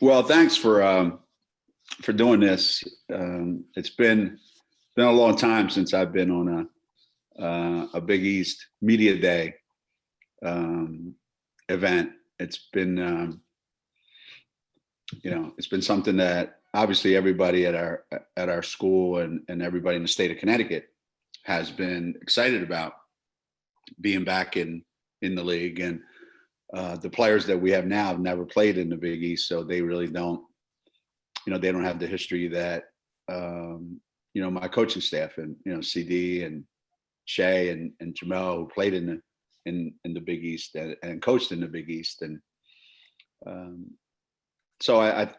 Well, thanks for doing this. It's been a long time since I've been on a Big East Media Day event. It's been it's been something that obviously everybody at our school and everybody in the state of Connecticut has been excited about being back in the league. And the players that we have now have never played in the Big East, so they really don't, they don't have the history that my coaching staff and CD and Shay and Jamel, who played in the Big East and coached in the Big East. And so I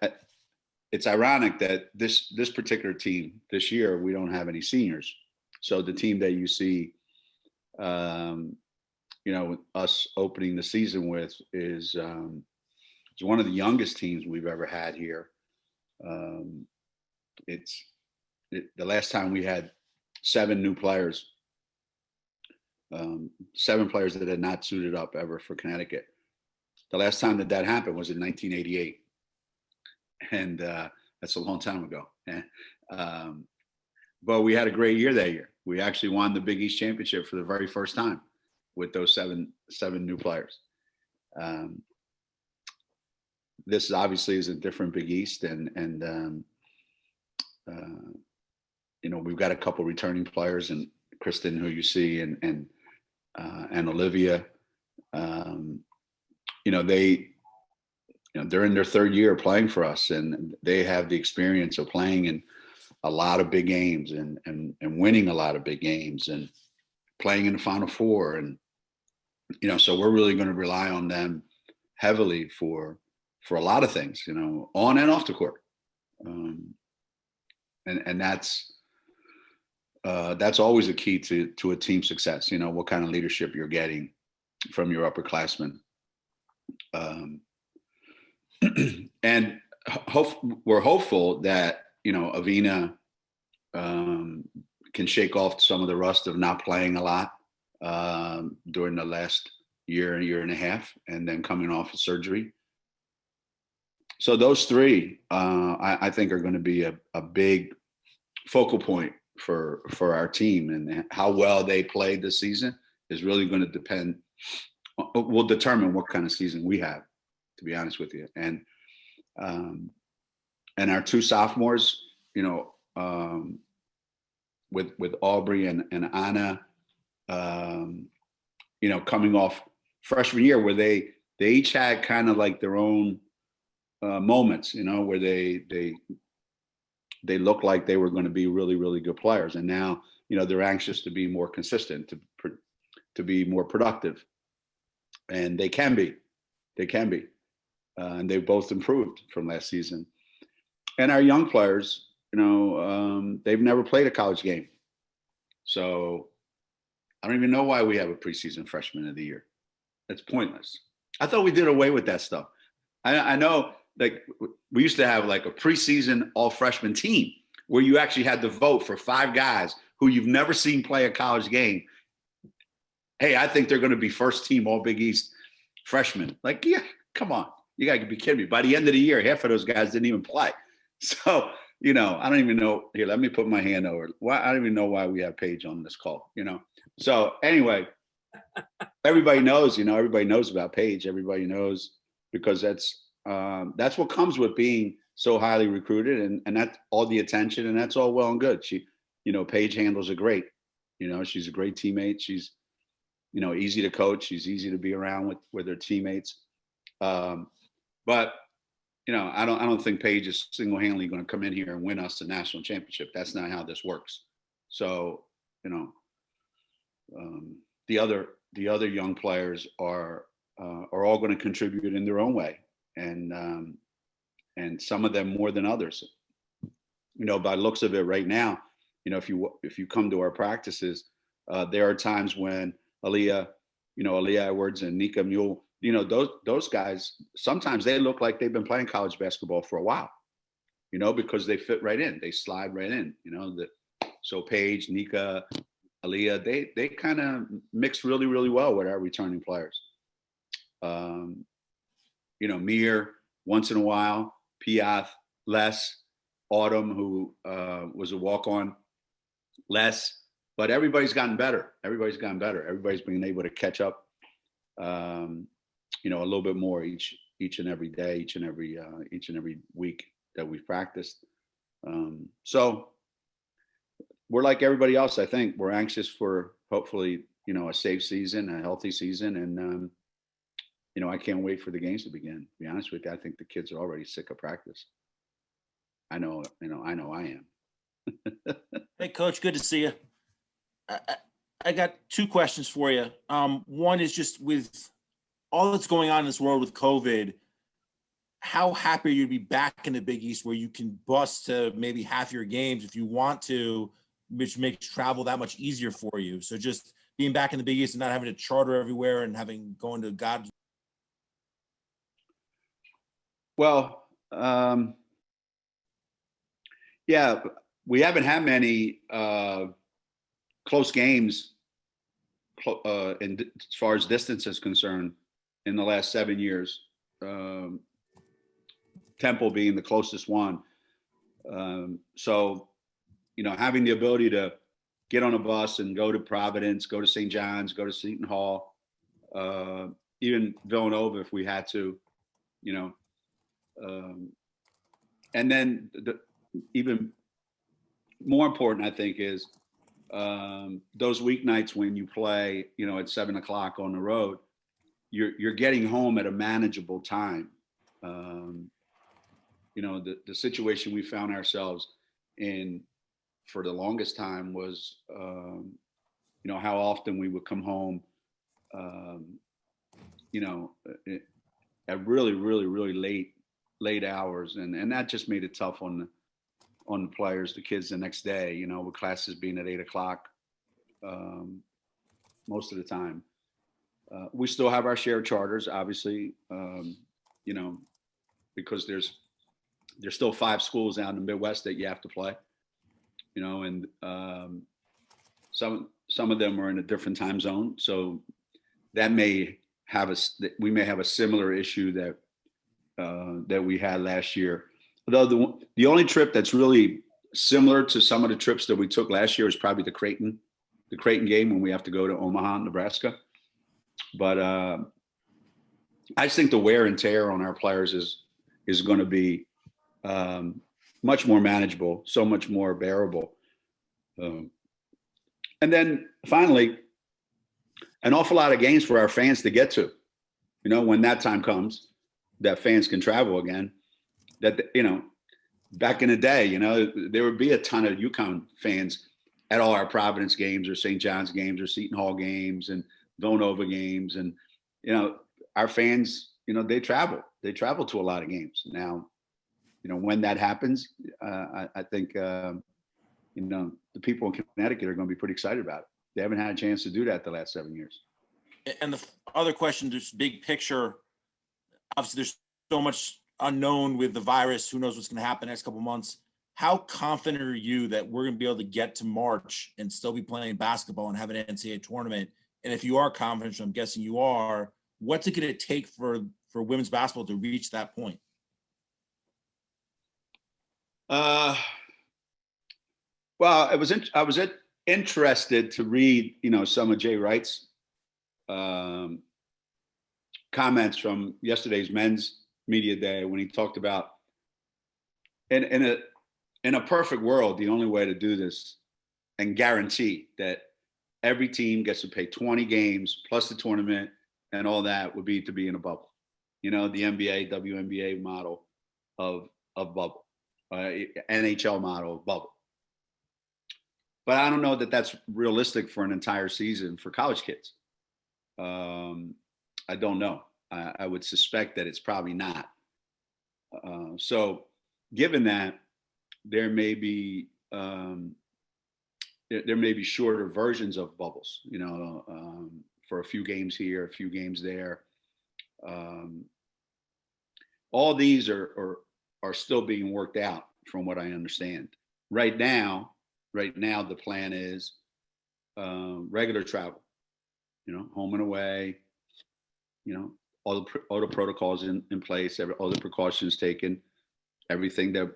it's ironic that this particular team this year, we don't have any seniors. So the team that you see us opening the season with is one of the youngest teams we've ever had here. The last time we had 7 new players, 7 players that had not suited up ever for Connecticut. The last time that happened was in 1988. And that's a long time ago. But we had a great year that year. We actually won the Big East championship for the very first time with those seven new players. This obviously is a different Big East, and we've got a couple returning players, and Kristen, who you see, and Olivia. They're in their 3rd year playing for us, and they have the experience of playing in a lot of big games and winning a lot of big games and playing in the Final Four. And, so we're really going to rely on them heavily for a lot of things, on and off the court. And that's always a key to a team success, what kind of leadership you're getting from your upperclassmen. And we're hopeful that Avina can shake off some of the rust of not playing a lot during the last year and a half, and then coming off of surgery. So those 3, I think, are going to be a big focal point for our team, and how well they play this season is really going to will determine what kind of season we have, to be honest with you. And our 2 sophomores, with Aubrey and Anna, coming off freshman year, where they each had kind of like their own moments, where they looked like they were going to be really, really good players. And now, they're anxious to be more consistent, to be more productive. And they can be. And they've both improved from last season. And our young players, they've never played a college game. So I don't even know why we have a preseason freshman of the year. That's pointless. I thought we did away with that stuff. I know, like, we used to have like a preseason all freshman team where you actually had to vote for 5 guys who you've never seen play a college game. Hey, I think they're going to be first team all Big East freshmen. Like, yeah, come on. You got to be kidding me. By the end of the year, half of those guys didn't even play. So, I don't even know. Here, let me put my hand over. Why? I don't even know why we have Paige on this call, So anyway, everybody knows, everybody knows about Paige. Everybody knows, because that's what comes with being so highly recruited, and that's all the attention, and that's all well and good. She, Paige handles it great. She's a great teammate. She's, easy to coach. She's easy to be around with her teammates. But I don't think Paige is single-handedly going to come in here and win us the national championship. That's not how this works. So, the other young players are all going to contribute in their own way, and some of them more than others. By looks of it right now, if you come to our practices, there are times when Aaliyah Edwards and Nika Mule, those guys, sometimes they look like they've been playing college basketball for a while, because they fit right in. They slide right in, so Paige, Nika, Aaliyah, they kind of mix really, really well with our returning players. Mir, once in a while, Piath, less. Autumn, who was a walk-on, less. But everybody's gotten better. Everybody's gotten better. Everybody's been able to catch up, a little bit more each and every day, each and every week that we've practiced. So we're like everybody else. I think we're anxious for hopefully a safe season, a healthy season, and I can't wait for the games to begin. To be honest with you, I think the kids are already sick of practice. I know I am. Hey, Coach, good to see you. I got two questions for you. One is just with all that's going on in this world with COVID, how happy are you to be back in the Big East where you can bus to maybe half your games if you want to, which makes travel that much easier for you. So just being back in the Big East and not having to charter everywhere and going to God. Well, yeah, we haven't had many close games as far as distance is concerned in the last 7 years. Temple being the closest one. So, having the ability to get on a bus and go to Providence, go to St. John's, go to Seton Hall, even Villanova if we had to, and then even more important, I think, is those weeknights when you play, at 7:00 on the road, you're getting home at a manageable time. The situation we found ourselves in for the longest time was, how often we would come home, at really, really, really late hours, and that just made it tough on the players, the kids the next day, with classes being at 8:00 most of the time. We still have our shared charters, obviously, because there's still 5 schools out in the Midwest that you have to play, and some of them are in a different time zone. So that we may have a similar issue that we had last year. Although the only trip that's really similar to some of the trips that we took last year is probably the Creighton game when we have to go to Omaha, Nebraska. But I think the wear and tear on our players is going to be much more manageable, so much more bearable. And then finally, an awful lot of games for our fans to get to, when that time comes, that fans can travel again. That, back in the day, there would be a ton of UConn fans at all our Providence games or St. John's games or Seton Hall games and Villanova games. And, our fans, they travel to a lot of games. Now, when that happens, I think, the people in Connecticut are going to be pretty excited about it. They haven't had a chance to do that the last 7 years. And the other question, just big picture, obviously there's so much unknown with the virus. Who knows what's going to happen next couple of months? How confident are you that we're going to be able to get to March and still be playing basketball and have an NCAA tournament? And if you are confident, I'm guessing you are, what's it going to take for women's basketball to reach that point? Well, I was interested to read, some of Jay Wright's comments from yesterday's men's media day when he talked about in a perfect world, the only way to do this and guarantee that every team gets to play 20 games plus the tournament and all that would be to be in a bubble. The NBA, WNBA model of bubble, NHL model of bubble. But I don't know that that's realistic for an entire season for college kids. I don't know. I would suspect that it's probably not. So given that, there may be shorter versions of bubbles, for a few games here, a few games there. All these are still being worked out from what I understand. Right now, the plan is regular travel, home and away, all the protocols in place, all the precautions taken. everything that,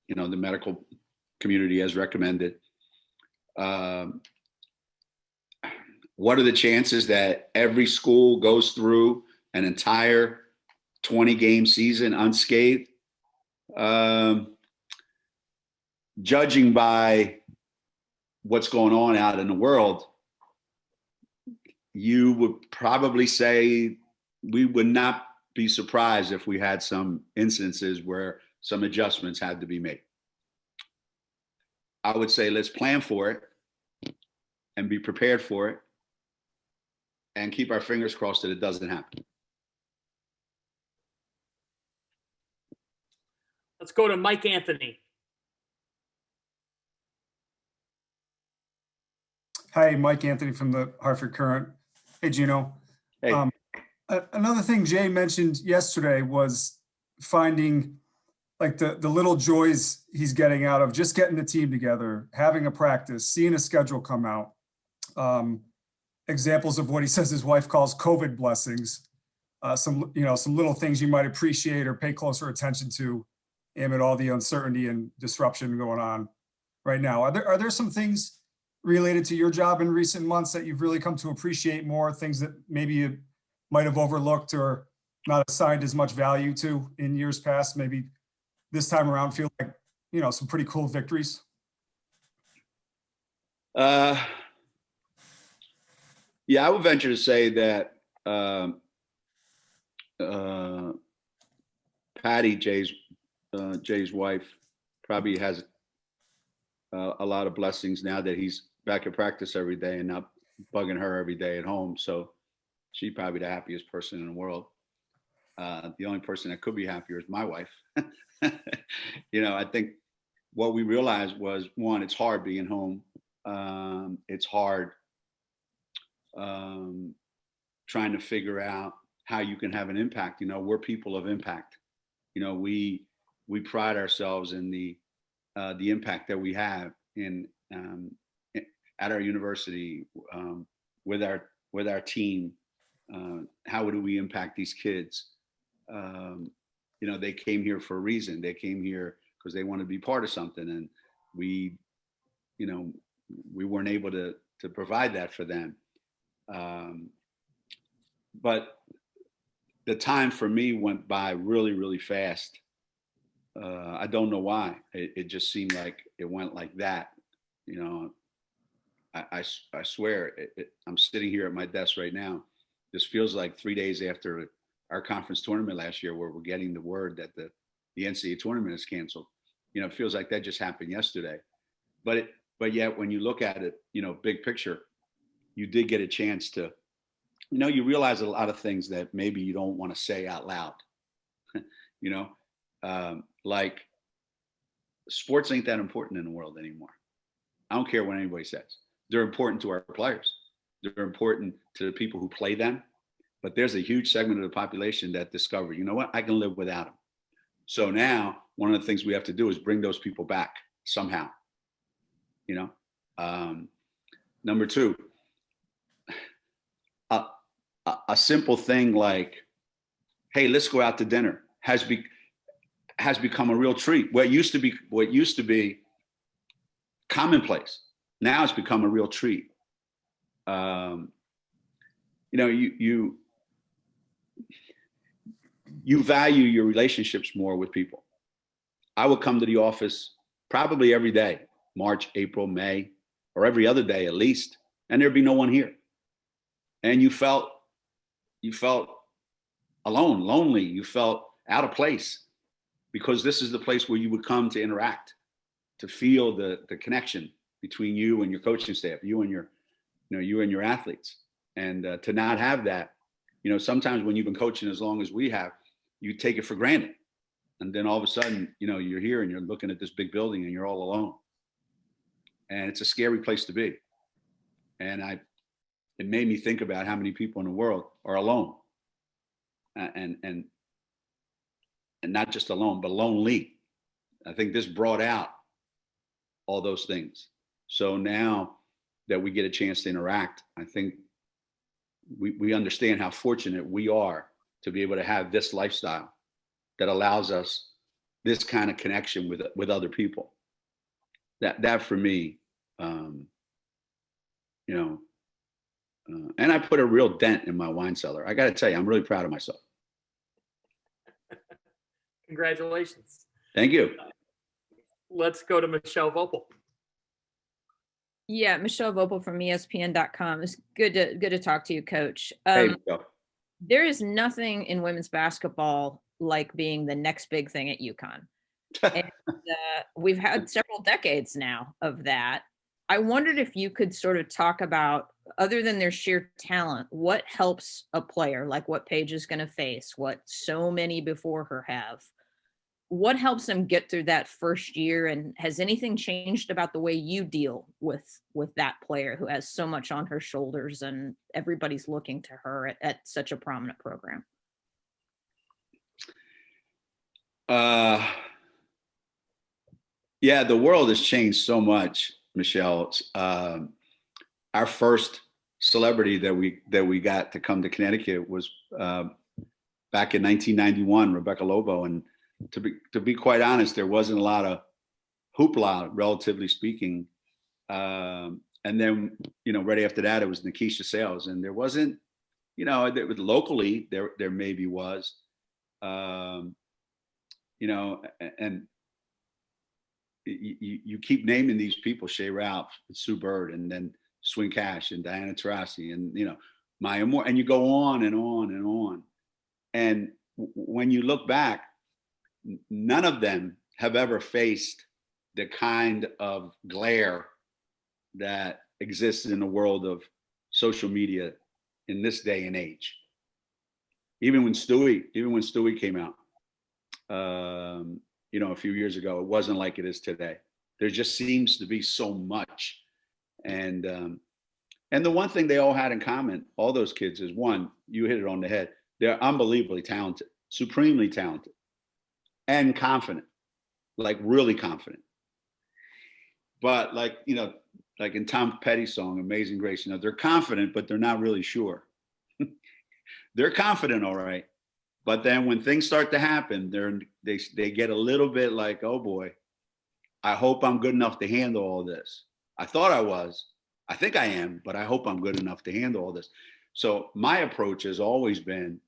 the medical community has recommended. What are the chances that every school goes through an entire 20-game season unscathed? Judging by what's going on out in the world, you would probably say we would not be surprised if we had some instances where some adjustments had to be made. I would say let's plan for it and be prepared for it and keep our fingers crossed that it doesn't happen. Let's go to Mike Anthony. Hi, Mike Anthony from the Hartford Current. Hey, Geno. Hey. Another thing Jay mentioned yesterday was finding like the little joys he's getting out of just getting the team together, having a practice, seeing a schedule come out. Examples of what he says his wife calls COVID blessings. Some little things you might appreciate or pay closer attention to amid all the uncertainty and disruption going on right now. Are there some things related to your job in recent months that you've really come to appreciate more, things that maybe you might have overlooked or not assigned as much value to in years past? Maybe this time around feel like, some pretty cool victories? Yeah, I would venture to say that Patty, Jay's wife, probably has a lot of blessings now that he's back at practice every day and not bugging her every day at home. So she's probably the happiest person in the world. The only person that could be happier is my wife. I think what we realized was, one, it's hard being home. It's hard trying to figure out how you can have an impact. We're people of impact. We pride ourselves in the impact that we have in at our university, with our team. How do we impact these kids? They came here for a reason. They came here because they want to be part of something, and we weren't able to provide that for them. But the time for me went by really, really fast. I don't know why. It just seemed like it went like that. I swear, I'm sitting here at my desk right now. This feels like 3 days after our conference tournament last year, where we're getting the word that the NCAA tournament is canceled. It feels like that just happened yesterday. But yet, when you look at it, big picture, you did get a chance to, you realize a lot of things that maybe you don't want to say out loud. Like sports ain't that important in the world anymore. I don't care what anybody says. They're important to our players. They're important to the people who play them. But there's a huge segment of the population that discovered, you know what, I can live without them. So now one of the things we have to do is bring those people back somehow. Number two, a simple thing like, hey, let's go out to dinner has become a real treat. What used to be commonplace, now it's become a real treat. You value your relationships more with people. I would come to the office probably every day, March, April, May, or every other day at least, and there'd be no one here. And you felt alone, lonely. You felt out of place, because this is the place where you would come to interact, to feel the connection between you and your coaching staff, you and your athletes. And to not have that, sometimes when you've been coaching as long as we have, you take it for granted. And then all of a sudden, you're here and you're looking at this big building and you're all alone. And it's a scary place to be. And it made me think about how many people in the world are alone. And not just alone, but lonely. I think this brought out all those things. So now that we get a chance to interact, I think we understand how fortunate we are to be able to have this lifestyle that allows us this kind of connection with other people. That for me, you know, and I put a real dent in my wine cellar. I got to tell you, I'm really proud of myself. Congratulations. Thank you. Let's go to Mechelle Voepel. Yeah, Mechelle Voepel from ESPN.com. It's good to talk to you, Coach. Hey, Michelle. There is nothing in women's basketball like being the next big thing at UConn. And we've had several decades now of that. I wondered if you could sort of talk about, other than their sheer talent, what helps a player, like what Paige is going to face, what so many before her have. What helps them get through that first year, and has anything changed about the way you deal with that player who has so much on her shoulders and everybody's looking to her at such a prominent program? Yeah, the world has changed so much, Michelle. Our first celebrity that we got to come to Connecticut was back in 1991, Rebecca Lobo, and to be quite honest, there wasn't a lot of hoopla, relatively speaking. And then, you know, right after that, it was Nikisha Sales, and there wasn't, you know, locally there maybe was, you know, and you keep naming these people: Shea Ralph, Sue Bird, and then Swing Cash, and Diana Taurasi, and, you know, Maya Moore, and you go on and on and on. And when you look back, none of them have ever faced the kind of glare that exists in the world of social media in this day and age. Even when Stewie came out, you know, a few years ago, it wasn't like it is today. There just seems to be so much. And the one thing they all had in common, all those kids, is one, you hit it on the head. They're unbelievably talented, supremely talented, and confident, like really confident. But like, you know, like in Tom Petty's song, Amazing Grace, you know, they're confident, but they're not really sure. They're confident, all right. But then when things start to happen, they get a little bit like, oh boy, I hope I'm good enough to handle all this. I thought I was, I think I am, but I hope I'm good enough to handle all this. So my approach has always been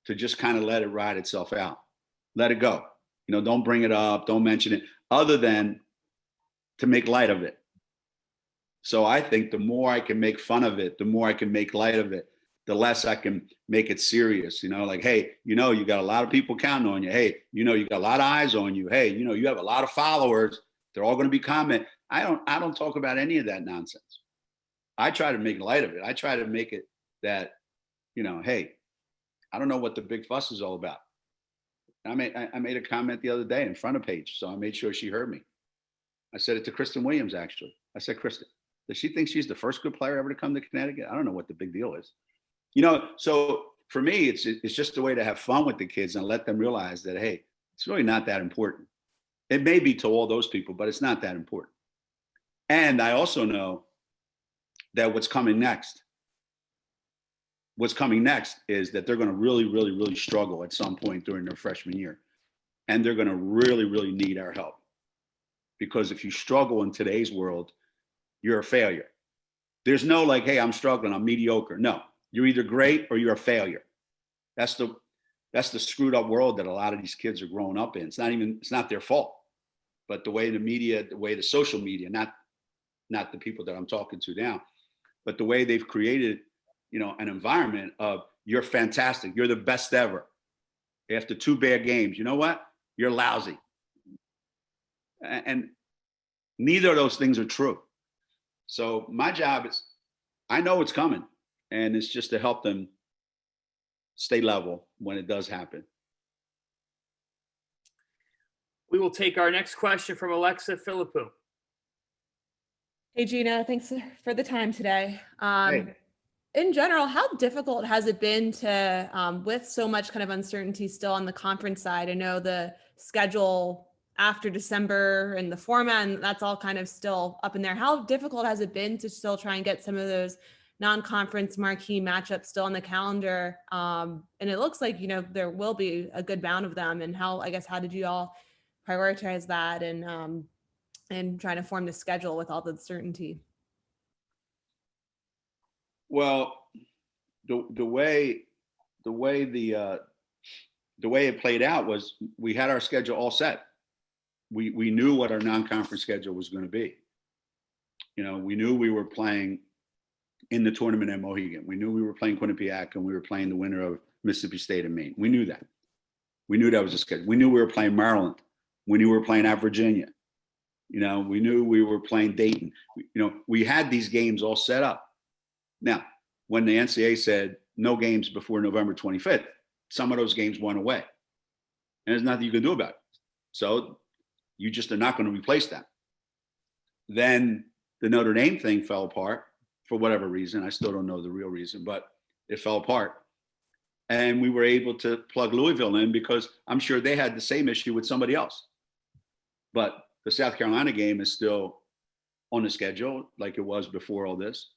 to just kind of let it ride itself out. Let it go. You know, don't bring it up, don't mention it, other than to make light of it. So I think the more I can make fun of it, the more I can make light of it, the less I can make it serious. You know, like, hey, you know, you got a lot of people counting on you. Hey, you know, you got a lot of eyes on you. Hey, you know, you have a lot of followers. They're all going to be commenting. I don't talk about any of that nonsense. I try to make light of it. I try to make it that, you know, hey, I don't know what the big fuss is all about. I made a comment the other day in front of Paige, so I made sure she heard me. I said it to Kristen Williams, actually. I said, Kristen, does she think she's the first good player ever to come to Connecticut? I don't know what the big deal is. You know, so for me, it's just a way to have fun with the kids and let them realize that, hey, it's really not that important. It may be to all those people, but it's not that important. And I also know that what's coming next is that they're going to really, really, really struggle at some point during their freshman year. And they're going to really, really need our help. Because if you struggle in today's world, you're a failure. There's no like, hey, I'm struggling, I'm mediocre. No, you're either great or you're a failure. That's the screwed up world that a lot of these kids are growing up in. It's not their fault. But the way the media, the way the social media, not the people that I'm talking to now, but the way they've created, you know, an environment of, you're fantastic, you're the best ever. After 2 bad games, you know what? You're lousy. And neither of those things are true. So my job is, I know it's coming, and it's just to help them stay level when it does happen. We will take our next question from Alexa Philippou. Hey, Gina, thanks for the time today. Hey. In general, how difficult has it been to, with so much kind of uncertainty still on the conference side? I know the schedule after December and the format, and that's all kind of still up in there. How difficult has it been to still try and get some of those non-conference marquee matchups still on the calendar. And it looks like, there will be a good bout of them. And how did you all prioritize that and trying to form the schedule with all the certainty? Well, the way it played out was we had our schedule all set. We knew what our non-conference schedule was going to be. We knew we were playing in the tournament at Mohegan. We knew we were playing Quinnipiac, and we were playing the winner of Mississippi State and Maine. We knew that. We knew that was the schedule. We knew we were playing Maryland. We knew we were playing at Virginia. We knew we were playing Dayton. We had these games all set up. Now, when the NCAA said no games before November 25th, some of those games went away. And there's nothing you can do about it. So you just are not going to replace that. Then the Notre Dame thing fell apart for whatever reason. I still don't know the real reason, but it fell apart. And we were able to plug Louisville in because I'm sure they had the same issue with somebody else. But the South Carolina game is still on the schedule like it was before all this.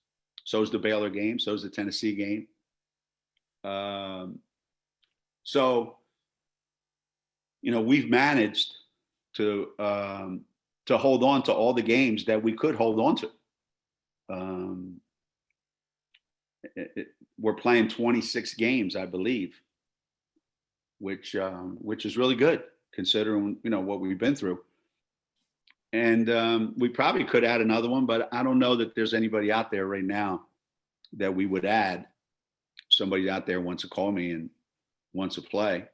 So is the Baylor game. So is the Tennessee game. We've managed to hold on to all the games that we could hold on to. We're playing 26 games, I believe, which is really good considering what we've been through. And we probably could add another one, but I don't know that there's anybody out there right now that we would add. Somebody out there wants to call me and wants to play,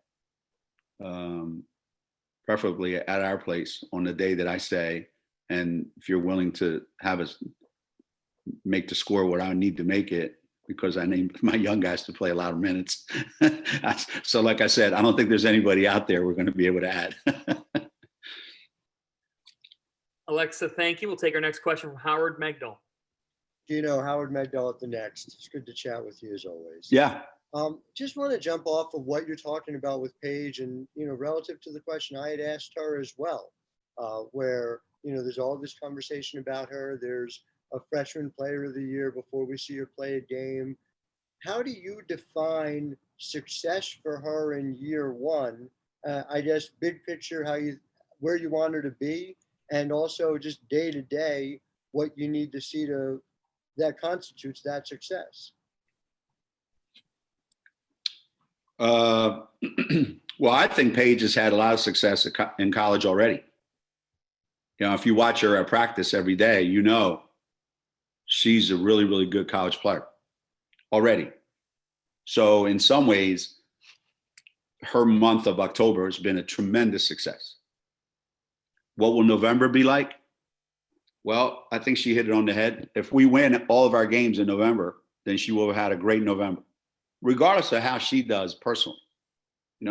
preferably at our place on the day that I say. And if you're willing to have us make the score what I need to make it, because I need my young guys to play a lot of minutes. So like I said, I don't think there's anybody out there we're going to be able to add. Alexa, thank you. We'll take our next question from Howard Megdal. Howard Megdal at the Next. It's good to chat with you as always. Yeah. Just want to jump off of what you're talking about with Paige and, relative to the question I had asked her as well, where, there's all this conversation about her. There's a freshman player of the year before we see her play a game. How do you define success for her in year one? I guess big picture, where you want her to be, and also just day to day, what you need to see that constitutes that success. Well, I think Paige has had a lot of success in college already. If you watch her at practice every day, she's a really, really good college player already. So in some ways, her month of October has been a tremendous success. What will November be like? Well, I think she hit it on the head. If we win all of our games in November, then she will have had a great November, regardless of how she does personally.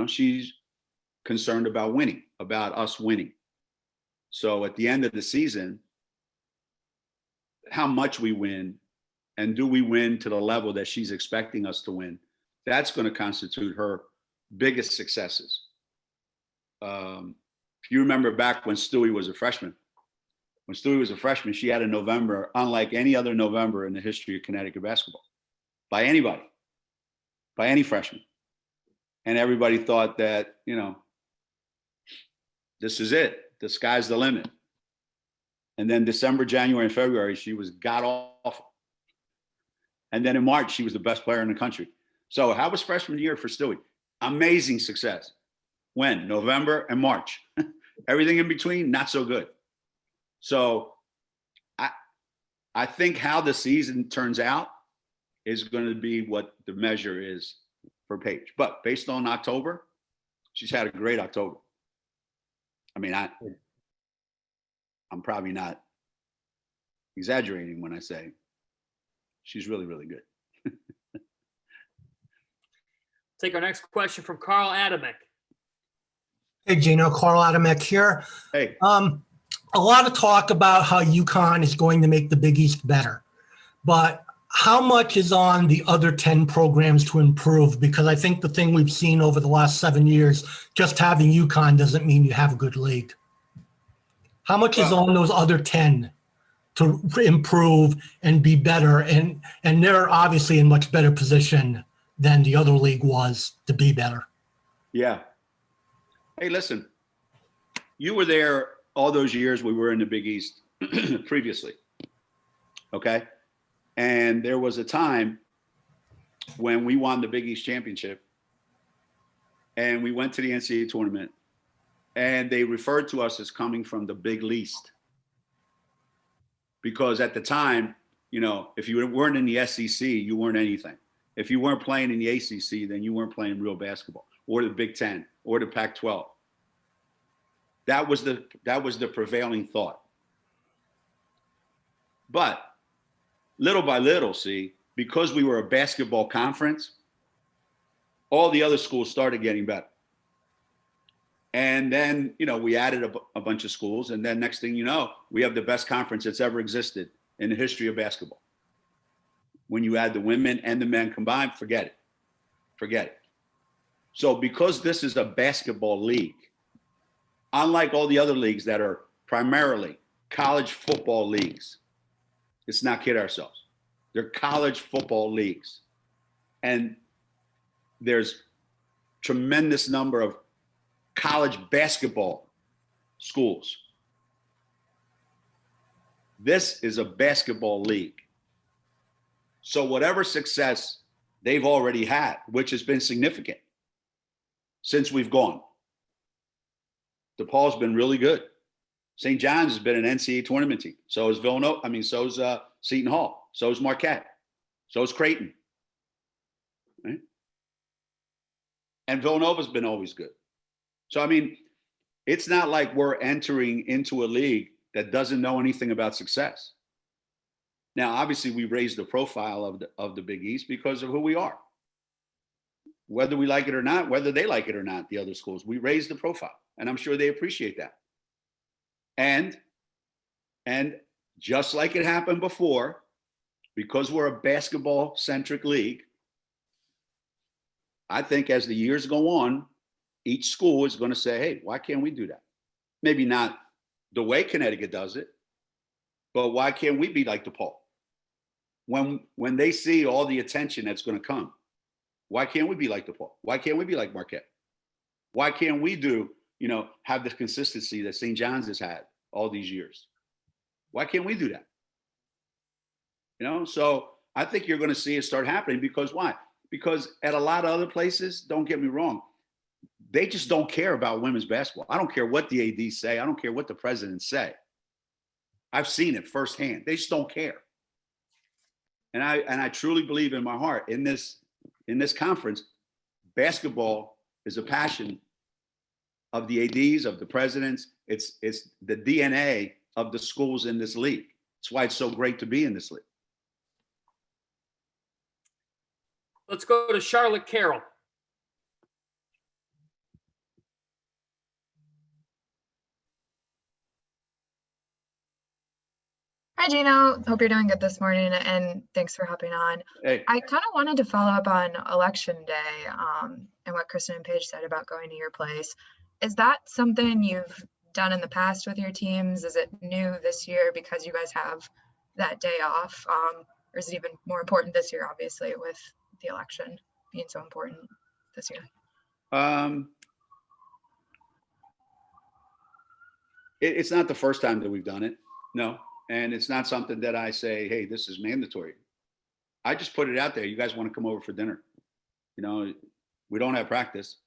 She's concerned about winning, about us winning. So at the end of the season, how much we win and do we win to the level that she's expecting us to win, that's going to constitute her biggest successes. If you remember back when Stewie was a freshman, she had a November unlike any other November in the history of Connecticut basketball, by anybody, by any freshman. And everybody thought that, this is it. The sky's the limit. And then December, January, and February, she was god awful. And then in March, she was the best player in the country. So how was freshman year for Stewie? Amazing success. When? November and March. Everything in between, not so good. So I think how the season turns out is going to be what the measure is for Paige. But based on October, she's had a great October. I mean, I'm probably not exaggerating when I say she's really, really good. Take our next question from Carl Adamec. Hey, Geno, Carl Adamec here. Hey. A lot of talk about how UConn is going to make the Big East better, but how much is on the other 10 programs to improve? Because I think the thing we've seen over the last 7 years, just having UConn doesn't mean you have a good league. How much is on those other 10 to improve and be better. And they're obviously in much better position than the other league was to be better. Yeah. Hey, listen, you were there all those years we were in the Big East previously. Okay. And there was a time when we won the Big East championship and we went to the NCAA tournament and they referred to us as coming from the Big Least. Because at the time, you know, if you weren't in the SEC, you weren't anything. If you weren't playing in the ACC, then you weren't playing real basketball, or the Big Ten, or the Pac-12. That was the prevailing thought. But little by little, see, because we were a basketball conference, all the other schools started getting better. And then, you know, we added a bunch of schools. And then next thing you know, we have the best conference that's ever existed in the history of basketball. When you add the women and the men combined, forget it. Forget it. So because this is a basketball league, unlike all the other leagues that are primarily college football leagues, let's not kid ourselves. They're college football leagues. And there's tremendous number of college basketball schools. This is a basketball league. So whatever success they've already had, which has been significant since we've gone, DePaul's been really good. St. John's has been an NCAA tournament team. So is Villanova. I mean, so is Seton Hall. So is Marquette. So is Creighton. Right? And Villanova's been always good. So, I mean, it's not like we're entering into a league that doesn't know anything about success. Now, obviously, we raised the profile of the Big East because of who we are. Whether we like it or not, whether they like it or not, the other schools, we raised the profile. And I'm sure they appreciate that. And just like it happened before, because we're a basketball-centric league, I think as the years go on, each school is going to say, hey, why can't we do that? Maybe not the way Connecticut does it, but why can't we be like DePaul? When they see all the attention that's going to come, why can't we be like DePaul? Why can't we be like Marquette? Why can't we have the consistency that St. John's has had all these years? Why can't we do that? So I think you're going to see it start happening because why? Because at a lot of other places, don't get me wrong, they just don't care about women's basketball. I don't care what the ADs say. I don't care what the presidents say. I've seen it firsthand. They just don't care. And I truly believe in my heart, in this conference, basketball is a passion of the ADs, of the presidents. It's the DNA of the schools in this league. That's why it's so great to be in this league. Let's go to Charlotte Carroll. Hi, Geno. Hope you're doing good this morning, and thanks for hopping on. Hey. I kind of wanted to follow up on Election Day and what Kristen and Paige said about going to your place. Is that something you've done in the past with your teams? Is it new this year because you guys have that day off? Or is it even more important this year, obviously, with the election being so important this year? It's not the first time that we've done it. No. And it's not something that I say, hey, this is mandatory. I just put it out there. You guys want to come over for dinner? We don't have practice.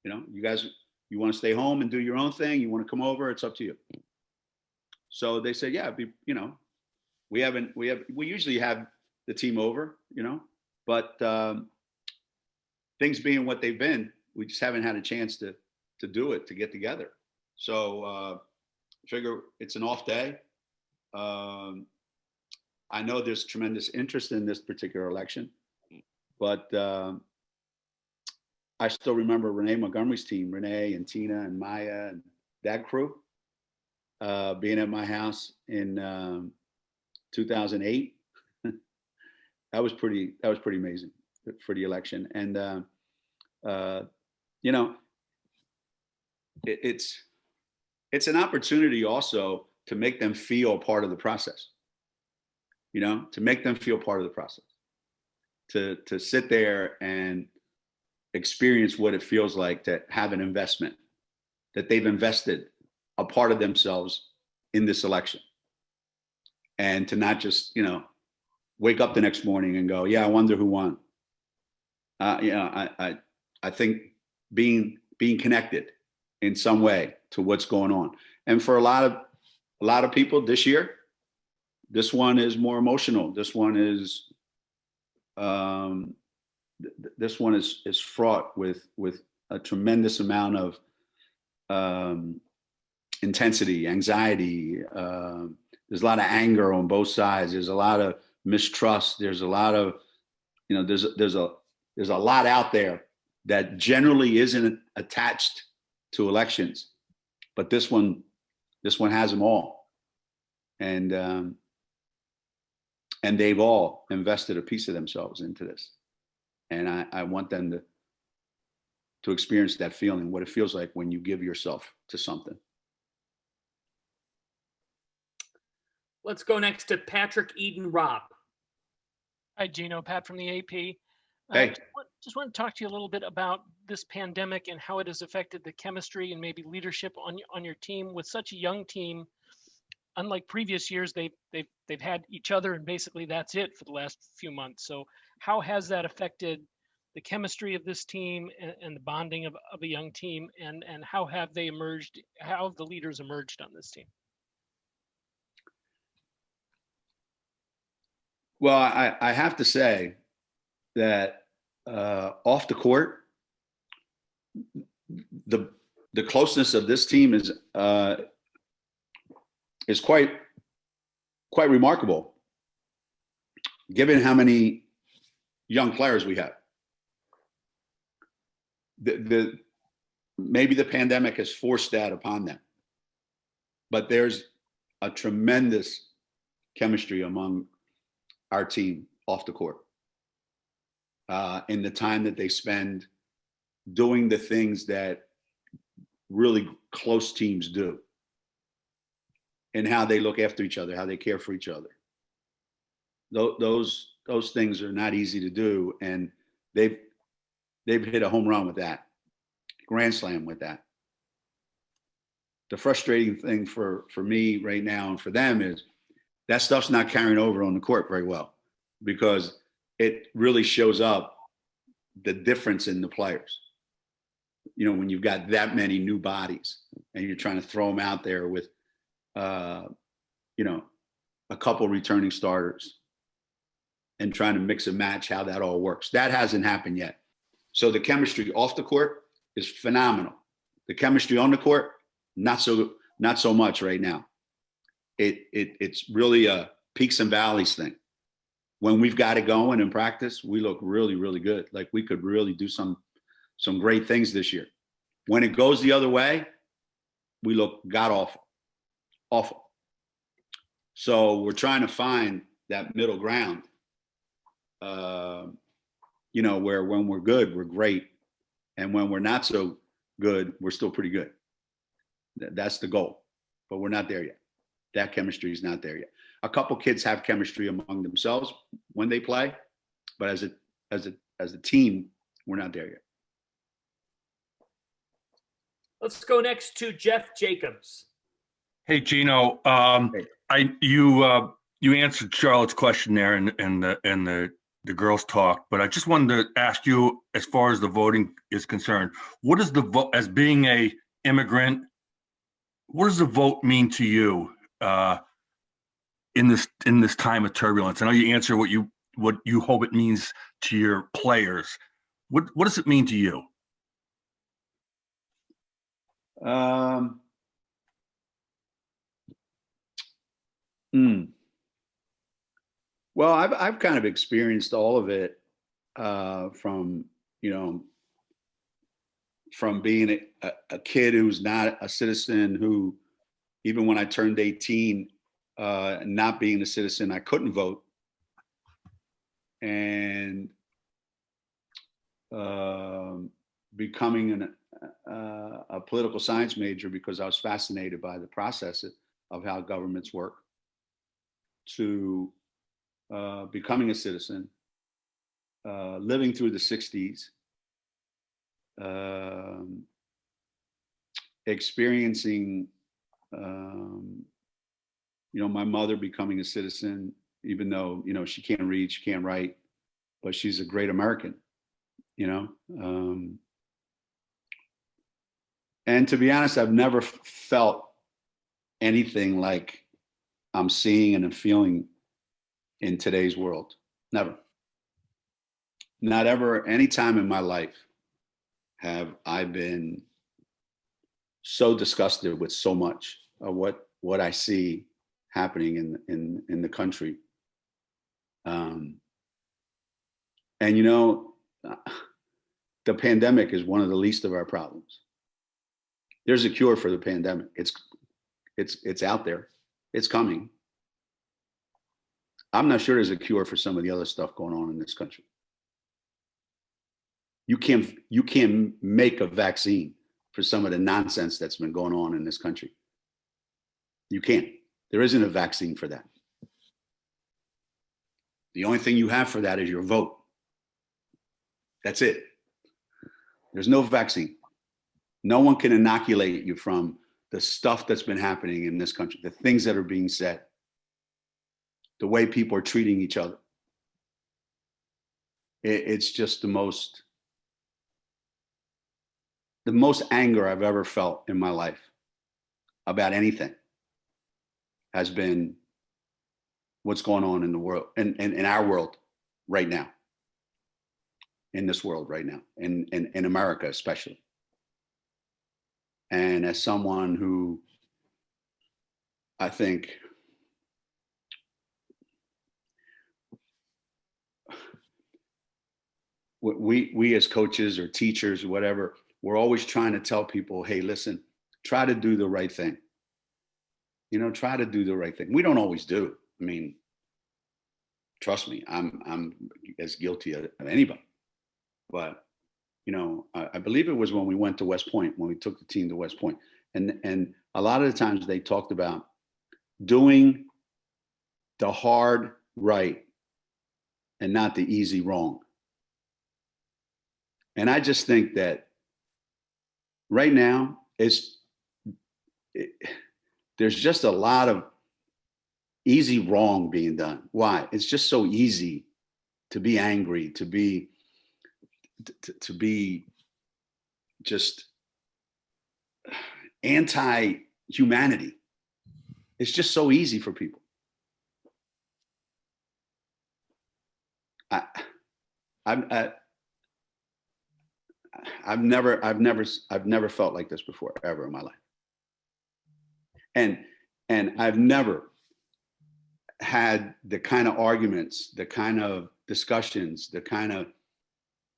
You guys, you want to stay home and do your own thing? You want to come over? It's up to you. So they said, yeah, we usually have the team over, but things being what they've been, we just haven't had a chance to do it, to get together. So figure it's an off day. I know there's tremendous interest in this particular election, but I still remember Renee Montgomery's team, Renee and Tina and Maya and that crew, being at my house in 2008. That was pretty amazing for the election. And it's an opportunity also to make them feel part of the process, to make them feel part of the process, to sit there and experience what it feels like to have an investment, that they've invested a part of themselves in this election, and to not just, wake up the next morning and go, yeah, I wonder who won. I think being connected in some way to what's going on. And for a lot of people this year, this one is more emotional. This one is fraught with a tremendous amount of intensity, anxiety. There's a lot of anger on both sides. There's a lot of mistrust. There's a lot of, there's a lot out there that generally isn't attached to elections, but this one has them all, and they've all invested a piece of themselves into this, and I want them to experience that feeling, what it feels like when you give yourself to something. Let's go next to Patrick Eaton-Robb. Hi, Geno. Pat from the AP. Hey. Just want to talk to you a little bit about this pandemic and how it has affected the chemistry and maybe leadership on your team. With such a young team, unlike previous years, they've had each other, and basically that's it for the last few months. So how has that affected the chemistry of this team and the bonding of a young team, and how have they emerged? How have the leaders emerged on this team? Well, I have to say that off the court, the closeness of this team is quite remarkable, given how many young players we have. Maybe the pandemic has forced that upon them, but there's a tremendous chemistry among our team off the court, in the time that they spend doing the things that really close teams do, and how they look after each other, how they care for each other. Those things are not easy to do, and they've hit a home run with that, grand slam with that. The frustrating thing for me right now and for them is that stuff's not carrying over on the court very well, because it really shows up the difference in the players. When you've got that many new bodies and you're trying to throw them out there with, a couple returning starters and trying to mix and match how that all works. That hasn't happened yet. So the chemistry off the court is phenomenal. The chemistry on the court, not so much right now. It's really a peaks and valleys thing. When we've got it going in practice, we look really, really good. Like we could really do some great things this year. When it goes the other way, we look god awful. So we're trying to find that middle ground, where when we're good, we're great. And when we're not so good, we're still pretty good. That's the goal, but we're not there yet. That chemistry is not there yet. A couple kids have chemistry among themselves when they play, but as a team, we're not there yet. Let's go next to Jeff Jacobs. Hey, Geno. You answered Charlotte's question there and the girls talk, but I just wanted to ask you, as far as the voting is concerned, what does the vote, as being a immigrant, what does the vote mean to you in this time of turbulence? I know you answer what you hope it means to your players. What does it mean to you? Well, I've kind of experienced all of it from being a kid who's not a citizen, who even when I turned 18, not being a citizen, I couldn't vote, and becoming a political science major because I was fascinated by the process of how governments work, to becoming a citizen, living through the 60s, experiencing, my mother becoming a citizen, even though, she can't read, she can't write, but she's a great American, and to be honest, I've never felt anything like I'm seeing and I'm feeling in today's world. Never. Not ever, any time in my life have I been so disgusted with so much of what I see happening in the country. And the pandemic is one of the least of our problems. There's a cure for the pandemic. It's out there. It's coming. I'm not sure there's a cure for some of the other stuff going on in this country. You can't make a vaccine for some of the nonsense that's been going on in this country. You can't. There isn't a vaccine for that. The only thing you have for that is your vote. That's it. There's no vaccine. No one can inoculate you from the stuff that's been happening in this country, the things that are being said, the way people are treating each other. It's just the most anger I've ever felt in my life about anything has been what's going on in the world, in our world right now, in this world right now, in America especially. And as someone who I think we as coaches or teachers or whatever, we're always trying to tell people, hey, listen, try to do the right thing. Try to do the right thing. We don't always do. I mean, trust me, I'm as guilty of anybody. But, I believe it was when we went to West Point, when we took the team to West Point. And a lot of the times they talked about doing the hard right and not the easy wrong. And I just think that right now there's just a lot of easy wrong being done. Why? It's just so easy to be angry, to be just anti-humanity. It's just so easy for people. I've never felt like this before, ever in my life. And I've never had the kind of arguments, the kind of discussions, the kind of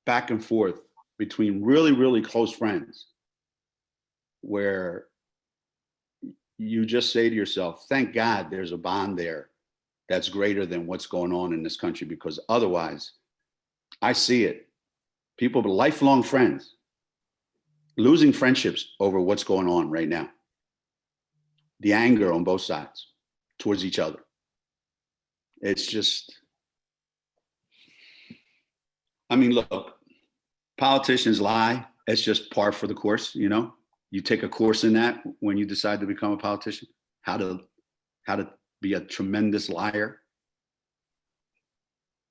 back and forth between really, really close friends where you just say to yourself, thank God there's a bond there that's greater than what's going on in this country, because otherwise, I see it. People, lifelong friends, losing friendships over what's going on right now. The anger on both sides towards each other. It's just, I mean, look, politicians lie. It's just par for the course, You take a course in that when you decide to become a politician, how to be a tremendous liar.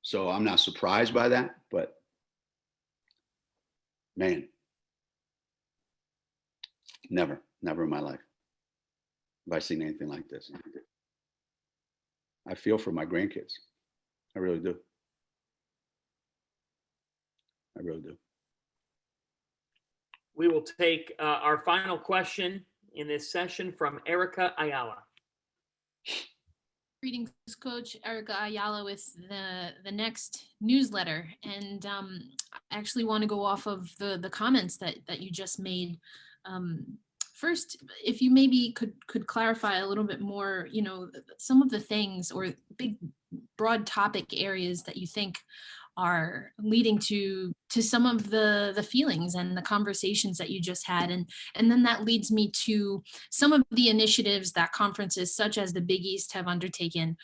So I'm not surprised by that, but man, never in my life have I seen anything like this. I feel for my grandkids. I really do. I really do. We will take our final question in this session from Erica Ayala. Greetings, Coach. Erica Ayala with the next newsletter. And I actually want to go off of the comments that you just made. First, if you maybe could clarify a little bit more, some of the things or big broad topic areas that you think are leading to some of the feelings and the conversations that you just had. And then that leads me to some of the initiatives that conferences such as the Big East have undertaken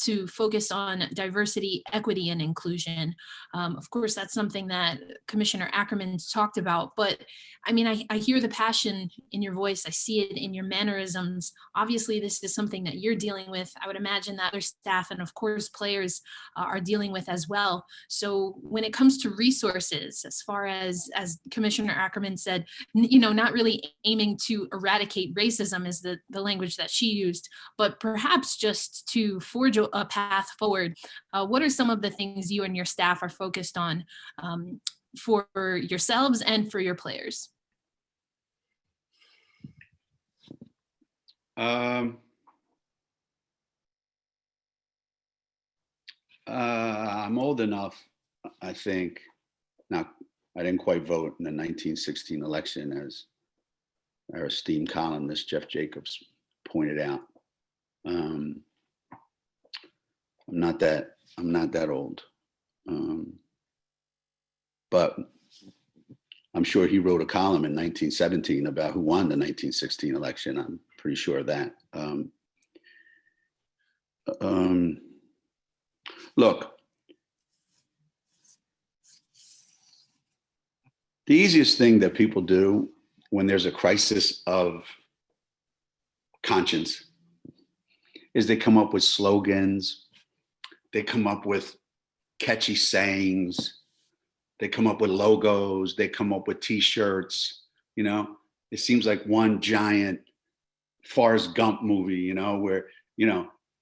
to focus on diversity, equity, and inclusion. Of course, that's something that Commissioner Ackerman's talked about, but I mean, I hear the passion in your voice. I see it in your mannerisms. Obviously, this is something that you're dealing with. I would imagine that other staff and of course players are dealing with as well. So when it comes to resources, as far as Commissioner Ackerman said, not really aiming to eradicate racism is the language that she used, but perhaps just to forge a path forward. What are some of the things you and your staff are focused on for yourselves and for your players? I'm old enough, I think. Now, I didn't quite vote in the 1916 election, as our esteemed columnist Jeff Jacobs pointed out. I'm not that old, but I'm sure he wrote a column in 1917 about who won the 1916 election. I'm pretty sure of that. Look, the easiest thing that people do when there's a crisis of conscience is they come up with slogans, they come up with catchy sayings, they come up with logos, they come up with t-shirts. It seems like one giant Forrest Gump movie, where,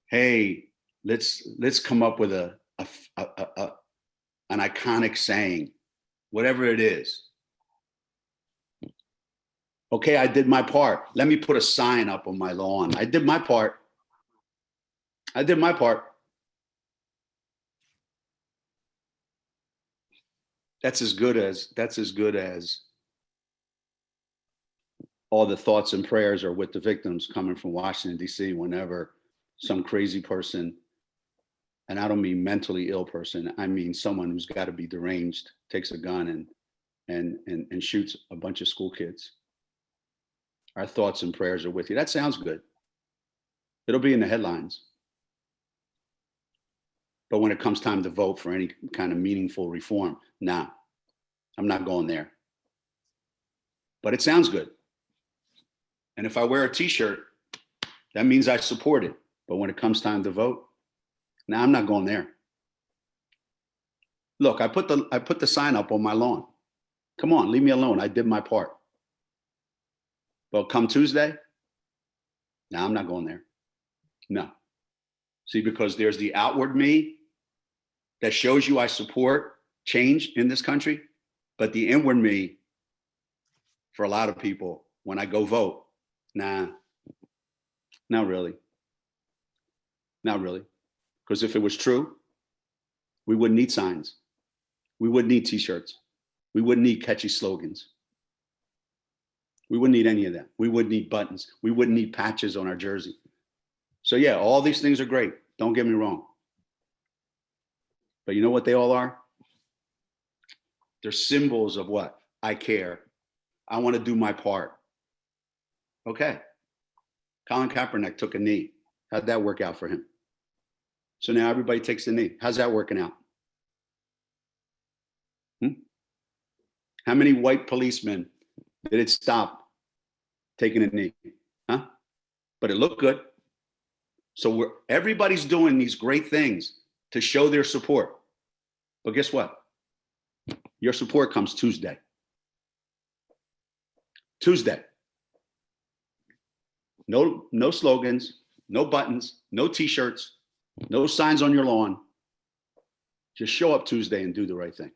hey, let's come up with an iconic saying, whatever it is. Okay, I did my part. Let me put a sign up on my lawn. I did my part. That's as good as all the thoughts and prayers are with the victims coming from Washington, D.C. whenever some crazy person, and I don't mean mentally ill person, I mean someone who's got to be deranged, takes a gun and shoots a bunch of school kids. Our thoughts and prayers are with you. That sounds good. It'll be in the headlines. But when it comes time to vote for any kind of meaningful reform, nah, I'm not going there. But it sounds good. And if I wear a t-shirt, that means I support it. But when it comes time to vote, nah, I'm not going there. Look, I put the sign up on my lawn. Come on, leave me alone. I did my part. But come Tuesday, nah, I'm not going there. No. See, because there's the outward me that shows you I support change in this country, but the inward me, for a lot of people, when I go vote, nah, not really. Not really. Because if it was true, we wouldn't need signs. We wouldn't need t-shirts. We wouldn't need catchy slogans. We wouldn't need any of that. We wouldn't need buttons. We wouldn't need patches on our jersey. So yeah, all these things are great. Don't get me wrong. But you know what they all are? They're symbols of what? I care. I want to do my part. Okay. Colin Kaepernick took a knee. How'd that work out for him? So now everybody takes a knee. How's that working out? How many white policemen did it stop taking a knee? Huh? But it looked good. So everybody's doing these great things to show their support. But guess what? Your support comes Tuesday. Tuesday. No slogans, no buttons, no t-shirts, no signs on your lawn. Just show up Tuesday and do the right thing.